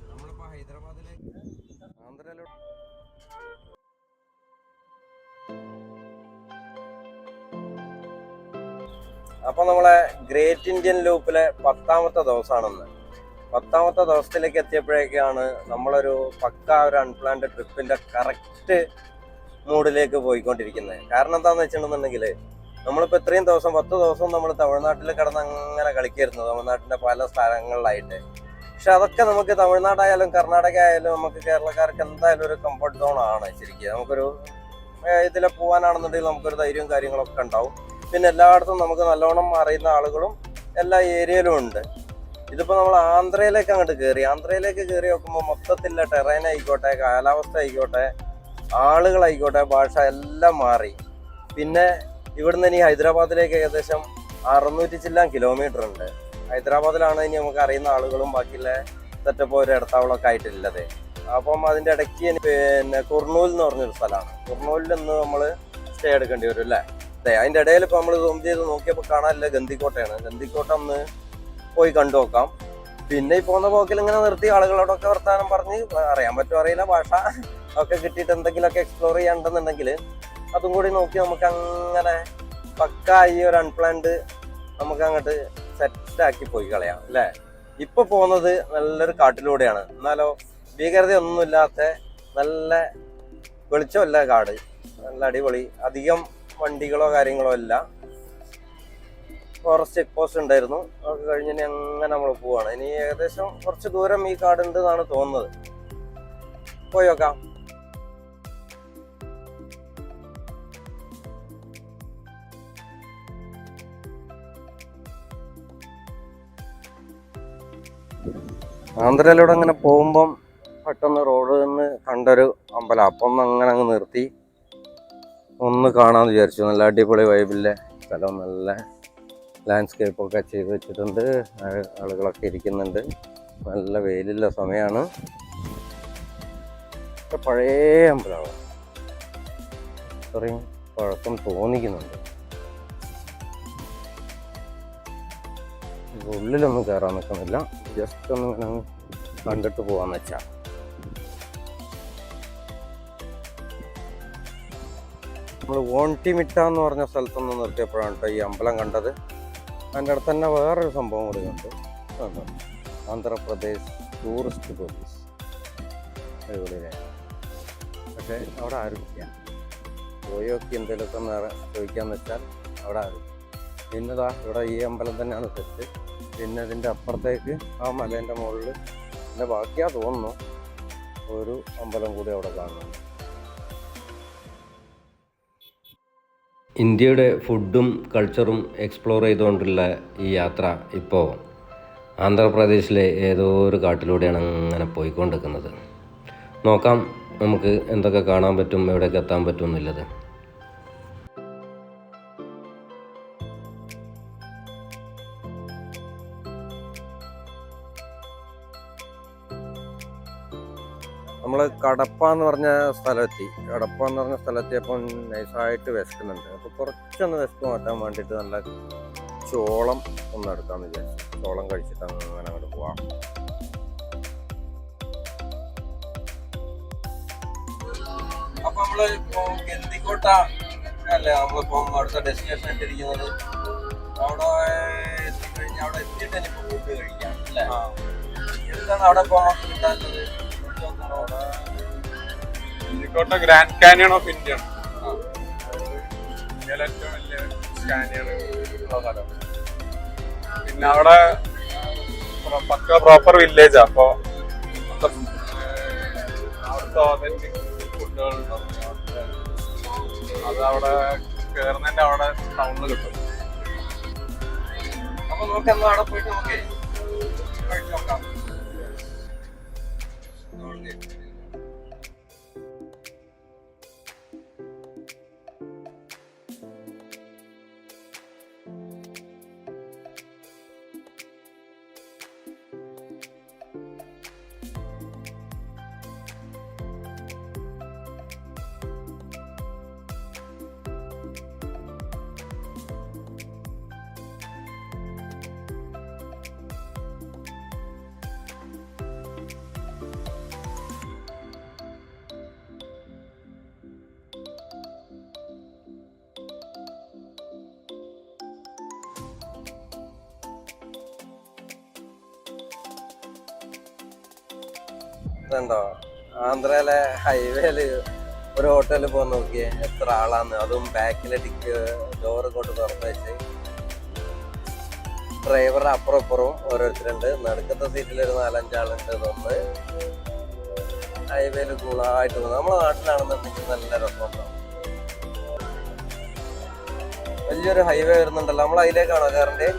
നമ്മളിപ്പോ ഹൈദരാബാദിലേക്ക് ആന്ധ്രയിലോട്ട് അപ്പൊ നമ്മളെ ഗ്രേറ്റ് ഇന്ത്യൻ ലൂപ്പിലെ 10ാമത്തെ ദിവസമാണെന്ന്. 10ാമത്തെ ദിവസത്തിലേക്ക് എത്തിയപ്പോഴേക്കാണ് നമ്മളൊരു ഒരു അൺപ്ലാൻഡ് ട്രിപ്പിന്റെ കറക്റ്റ് മൂഡിലേക്ക് പോയിക്കൊണ്ടിരിക്കുന്നത്. കാരണം എന്താന്ന് വെച്ചിട്ടുണ്ടെന്നുണ്ടെങ്കിൽ നമ്മളിപ്പോ ഇത്രയും ദിവസം 10 ദിവസം നമ്മൾ തമിഴ്നാട്ടിൽ കിടന്ന് അങ്ങനെ കളിക്കായിരുന്നു, തമിഴ്നാട്ടിന്റെ പല സ്ഥലങ്ങളിലായിട്ട്. പക്ഷെ അതൊക്കെ നമുക്ക് തമിഴ്നാടായാലും കർണാടക ആയാലും നമുക്ക് കേരളക്കാർക്ക് എന്തായാലും ഒരു കംഫർട്ട് സോൺ ആണ്. ശരിക്കും നമുക്കൊരു ഇതിലെ പോകാനാണെന്നുണ്ടെങ്കിൽ നമുക്കൊരു ധൈര്യവും കാര്യങ്ങളൊക്കെ ഉണ്ടാവും. പിന്നെ എല്ലായിടത്തും നമുക്ക് നല്ലോണം അറിയുന്ന ആളുകളും എല്ലാ ഏരിയയിലും ഉണ്ട്. ഇതിപ്പോൾ നമ്മൾ ആന്ധ്രയിലേക്ക് കയറി നോക്കുമ്പോൾ മൊത്തത്തിലുള്ള ടെറൈൻ ആയിക്കോട്ടെ, കാലാവസ്ഥ ആയിക്കോട്ടെ, ആളുകളായിക്കോട്ടെ, ഭാഷ എല്ലാം മാറി. പിന്നെ ഇവിടുന്ന് ഇനി ഹൈദരാബാദിലേക്ക് ഏകദേശം 600 ചില്ലാൻ കിലോമീറ്റർ ഉണ്ട്. ഹൈദരാബാദിലാണ് ഇനി നമുക്ക് അറിയുന്ന ആളുകളും ബാക്കിയുള്ള സെറ്റപ്പ് ഒരു ഇടത്താവളമൊക്കെ ആയിട്ടുള്ളത്. അപ്പം അതിൻ്റെ ഇടയ്ക്ക് പിന്നെ കുർണൂൽ എന്ന് പറഞ്ഞൊരു സ്ഥലമാണ്. കുർണൂലിൽ നിന്ന് നമ്മൾ സ്റ്റേ എടുക്കേണ്ടി വരും അല്ലേ. അതിൻ്റെ ഇടയിൽ ഇപ്പോൾ നമ്മൾ സൂം ചെയ്ത് നോക്കിയപ്പോൾ കാണാനില്ല ഗന്ധിക്കോട്ടയാണ്. ഗന്ധിക്കോട്ട ഒന്ന് പോയി കണ്ടു നോക്കാം. പിന്നെ ഈ പോകുന്ന പോക്കിൽ ഇങ്ങനെ നിർത്തി ആളുകളോടൊക്കെ വർത്താനം പറഞ്ഞ് അറിയാൻ പറ്റുമോ അറിയില്ല, ഭാഷ ഒക്കെ കിട്ടിയിട്ട് എന്തെങ്കിലുമൊക്കെ എക്സ്പ്ലോർ ചെയ്യാണ്ടെന്നുണ്ടെങ്കിൽ അതും കൂടി നോക്കി നമുക്ക് അങ്ങനെ ഈ ഒരു അൺപ്ലാൻഡ് നമുക്ക് അങ്ങോട്ട് സെറ്റാക്കി പോയി കളയാം അല്ലേ. ഇപ്പൊ പോകുന്നത് നല്ലൊരു കാട്ടിലൂടെയാണ്, എന്നാലോ ഭീകരതയൊന്നുമില്ലാത്ത നല്ല വെളിച്ചമല്ല കാട്, നല്ല അടിപൊളി. അധികം വണ്ടികളോ കാര്യങ്ങളോ അല്ല. ഫോറസ്റ്റ് ചെക്ക് പോസ്റ്റ് ഉണ്ടായിരുന്നു, അതൊക്കെ കഴിഞ്ഞ് ഇനി അങ്ങനെ നമ്മൾ പോവാണ്. ഇനി ഏകദേശം കുറച്ച് ദൂരം ഈ കാടുണ്ട് എന്നാണ് തോന്നുന്നത്. പോയി നോക്കാം. ആന്ധ്രയിലൂടെ അങ്ങനെ പോകുമ്പം പെട്ടെന്ന് റോഡിൽ നിന്ന് കണ്ടൊരു അമ്പലം. അപ്പം ഒന്ന് അങ്ങനെ അങ്ങ് നിർത്തി ഒന്ന് കാണാമെന്ന് വിചാരിച്ചു. നല്ല അടിപൊളി വൈബിലെ സ്ഥലം, നല്ല ലാൻഡ്സ്കേപ്പൊക്കെ ചെയ്ത് വെച്ചിട്ടുണ്ട്, ആളുകളൊക്കെ ഇരിക്കുന്നുണ്ട്. നല്ല വെയിലുള്ള സമയമാണ്. പഴയ അമ്പലമാണ്, അത്രയും പഴക്കം തോന്നിക്കുന്നുണ്ട്. ഉള്ളിലൊന്നും കയറാൻ നിൽക്കുന്നില്ല, ജസ്റ്റ് ഒന്ന് ഇങ്ങനെ കണ്ടിട്ട് പോകാന്ന് വെച്ചാൽ. നമ്മൾ ഓൺടിമിട്ട എന്ന് പറഞ്ഞ സ്ഥലത്തൊന്ന് നിർത്തിയപ്പോഴാണ് കേട്ടോ ഈ അമ്പലം കണ്ടത്. അതിൻ്റെ അടുത്ത് തന്നെ വേറൊരു സംഭവം കൂടി കണ്ടു. ആന്ധ്രാപ്രദേശ് ടൂറിസ്റ്റ് പോലീസ് അടിപൊളിയിലെ. പക്ഷേ അവിടെ ആരും ഇല്ല. പോയി നോക്കി എന്തെങ്കിലുമൊക്കെ ചോദിക്കാന്ന് വെച്ചാൽ അവിടെ ആരും. പിന്നെതാ ഇവിടെ ഈ അമ്പലം തന്നെയാണ് സെറ്റ്. പിന്നെ ഇതിൻ്റെ അപ്പുറത്തേക്ക് ആ മലേൻ്റെ മുകളിൽ പിന്നെ ബാക്കിയാ തോന്നുന്നു ഒരു അമ്പലം കൂടി അവിടെ കാണുന്നുണ്ട്. ഇന്ത്യയുടെ ഫുഡും കൾച്ചറും എക്സ്പ്ലോർ ചെയ്തുകൊണ്ടുള്ള ഈ യാത്ര ഇപ്പോൾ ആന്ധ്രാപ്രദേശിലെ ഏതോ ഒരു കാട്ടിലൂടെയാണ് അങ്ങനെ പോയിക്കൊണ്ടിരിക്കുന്നത്. നോക്കാം നമുക്ക് എന്തൊക്കെ കാണാൻ പറ്റും, എവിടേക്ക് എത്താൻ പറ്റും എന്നുള്ളത്. നമ്മൾ കടപ്പ എന്ന് പറഞ്ഞ സ്ഥലമെത്തി. കടപ്പ എന്ന് പറഞ്ഞ സ്ഥലത്തിയപ്പം നൈസായിട്ട് വിശക്കുന്നുണ്ട്. അപ്പോൾ കുറച്ചൊന്ന് വിശക്ക് മാറ്റാൻ വേണ്ടിയിട്ട് നല്ല ചോളം ഒന്ന് എടുക്കാമെന്ന് വിചാരിച്ചു. ചോളം കഴിച്ചിട്ട് അങ്ങനെ അങ്ങോട്ട് പോവാം. അപ്പം നമ്മൾ ഇപ്പോൾ ഗന്ധിക്കോട്ട അല്ലേ നമ്മളിപ്പോൾ അടുത്ത ഡെസ്റ്റിനേഷൻ ഇട്ടിരിക്കുന്നത്. അവിടെ എത്തിക്കഴിഞ്ഞാൽ അവിടെ എത്തിയിട്ട് എനിക്ക് ഫുഡ് കഴിക്കാം അല്ലേ. എന്താണ് അവിടെ ഇപ്പോൾ കിട്ടാനുള്ളത്? ഗന്ധിക്കോട്ട ഗ്രാൻഡ് കാനിയൺ ഓഫ് ഇന്ത്യ ആണ്. ഇന്ത്യയിലെ ഏറ്റവും വലിയ കാനിയൺ ഉള്ള സ്ഥലം. പിന്നെ അവിടെ പ്രോപ്പർ വില്ലേജാ. അപ്പൊ അവിടുത്തെ ഓതന്റിക് ഫുഡുകളുണ്ടാവും. അത് അവിടെ കേറുന്നതിന്റെ അവിടെ ടൗണിൽ കിട്ടും. അപ്പൊ നമുക്ക് എന്നാ അവിടെ പോയിട്ട് നമുക്ക് കഴിച്ചു നോക്കാം. ഇതുണ്ടോ ആന്ധ്രയിലെ ഹൈവേയില് ഒരു ഹോട്ടലിൽ പോകാൻ നോക്കിയേ എത്ര ആളാന്ന്. അതും ബാക്കിലെ ഡോറ് കൊണ്ട് തുറന്നു വെച്ച് ഡ്രൈവറുടെ അപ്പുറം ഇപ്പുറവും ഓരോരുത്തരുണ്ട്. നടുക്കത്തെ സീറ്റിൽ ഒരു 4-5 ആളുണ്ട്. ഇതൊന്ന് ഹൈവേയിൽ കൂളായിട്ട് പോകുന്നത്. നമ്മളെ നാട്ടിലാണെന്നുണ്ടെങ്കിൽ നല്ല രസമുണ്ടാവും. വലിയൊരു ഹൈവേ വരുന്നുണ്ടല്ലോ, നമ്മൾ അതിലേക്കാണോ കയറേണ്ടത്?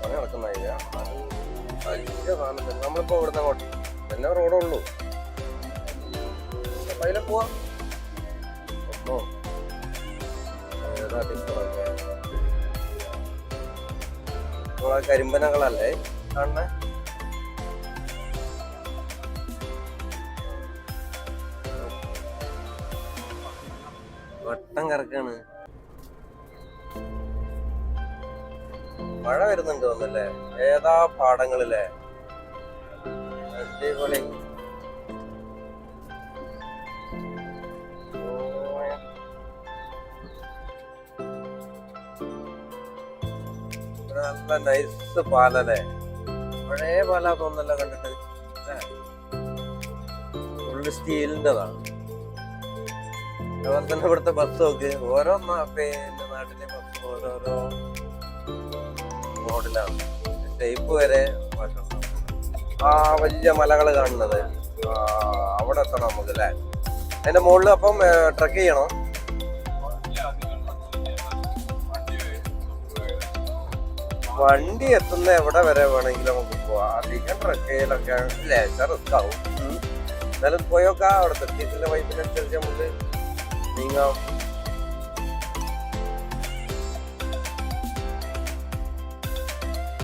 പണി നടക്കുന്ന ഹൈവേ വലിയ സാധനം. നമ്മളിപ്പോ ഇവിടുന്ന് അങ്ങോട്ട് പിന്നെ റോഡുള്ളൂ, അതിലെ പോവാം. ഏതാ ടിപ്പറൊക്കെ നമ്മളെ കരിമ്പനകളല്ലേ കാണണേ? വട്ടം കറക്കാണ്. മഴ വരുന്നുണ്ട് തോന്നല്ലേ? ഏതാ പാടങ്ങളിലെ അടിപൊളി. നല്ല നൈസ് പാലല്ലേ? പഴയ പാലാ തോന്നല്ലോ കണ്ടിട്ട്. ഫുള്ള് സ്റ്റീലിൻ്റെതാണ്. അതുപോലെ തന്നെ ഇവിടുത്തെ ബസ് നോക്ക്, ഓരോ പിന്നെ നാട്ടിലെ ബസ് ഓരോരോ മോഡലാണ്. ഷേപ്പ് വരെ മാറ്റം. ആ വലിയ മലകൾ കാണുന്നത് അവിടെ എത്തണം നമുക്ക് അല്ലേ? അതിന്റെ മുകളിൽ അപ്പം ട്രക്ക് ചെയ്യണോ? വണ്ടി എത്തുന്ന എവിടെ വരെ വേണമെങ്കിലും നമുക്ക് പോവാം. അധികം ട്രക്ക് ചെയ്യലൊക്കെ ലേശം റിസ്ക് ആവും. എന്നാലും പോയോക്കാം. അവിടെ എത്തിയിട്ടുള്ള വൈപ്പിനനുസരിച്ച് നമുക്ക് നീങ്ങാം.